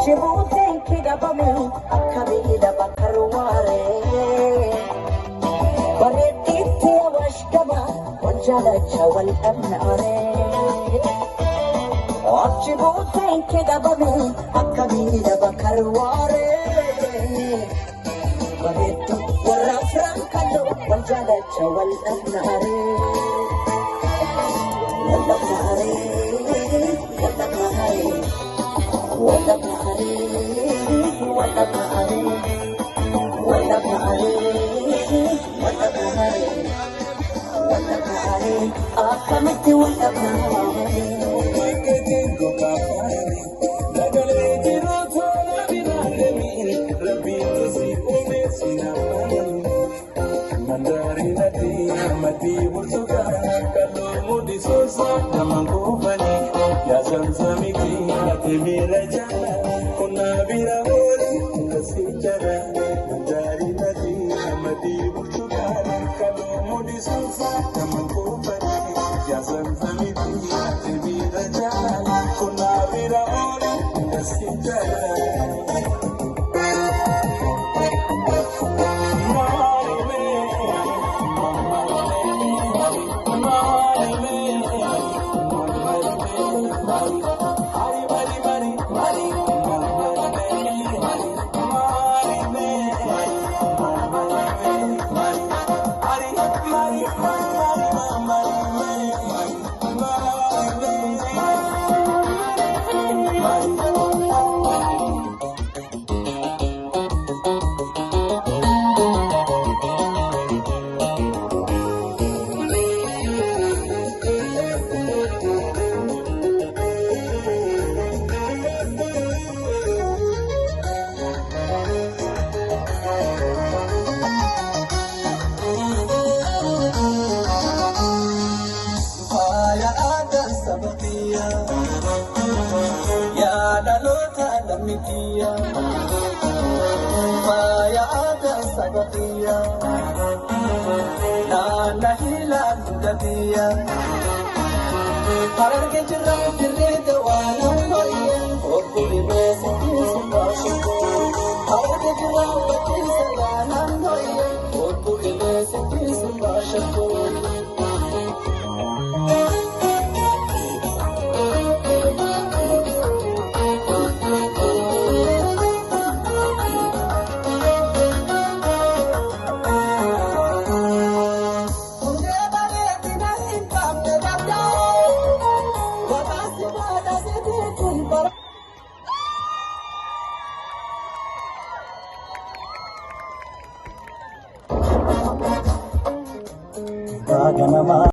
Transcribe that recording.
Chibuuteen kidhabamu akka miidha bakkarwaaree. Bareeddiitti awwaash gama wal jaalacha wal dhabnaaree. Chibuuteen kidhabamu akka miidha bakkarwaaree. Bareeddu warra firaan kalloo wal jaalacha wal dhabnaaree. Wal dhabnaaree. Walla bahari, walla bahari, walla bahari, walla bahari, walla bahari. Akamati walla bahari. Ketengo kahari, nagale jiro thola binalemi, rabito si umesi namani. Mandari nati, mati burtuka, kalau mudi sosa namangkufani, ya zamzamiki. Mira jana, kuna bira holi, nasijara. Mandari nadi, amadi burtukara. Kalau mudi susa, namangkufani. Ya zamzamiti, mira jana, kuna bira holi, nasijara. Ya dalota damitia, Maya ada sabatia, Nana hilang datia. Parang kejerang cerita walau koyen, Oku di besok suka syuku. Parang kejerang cerita walau koyen, Oku di besok suka syuku. Ganama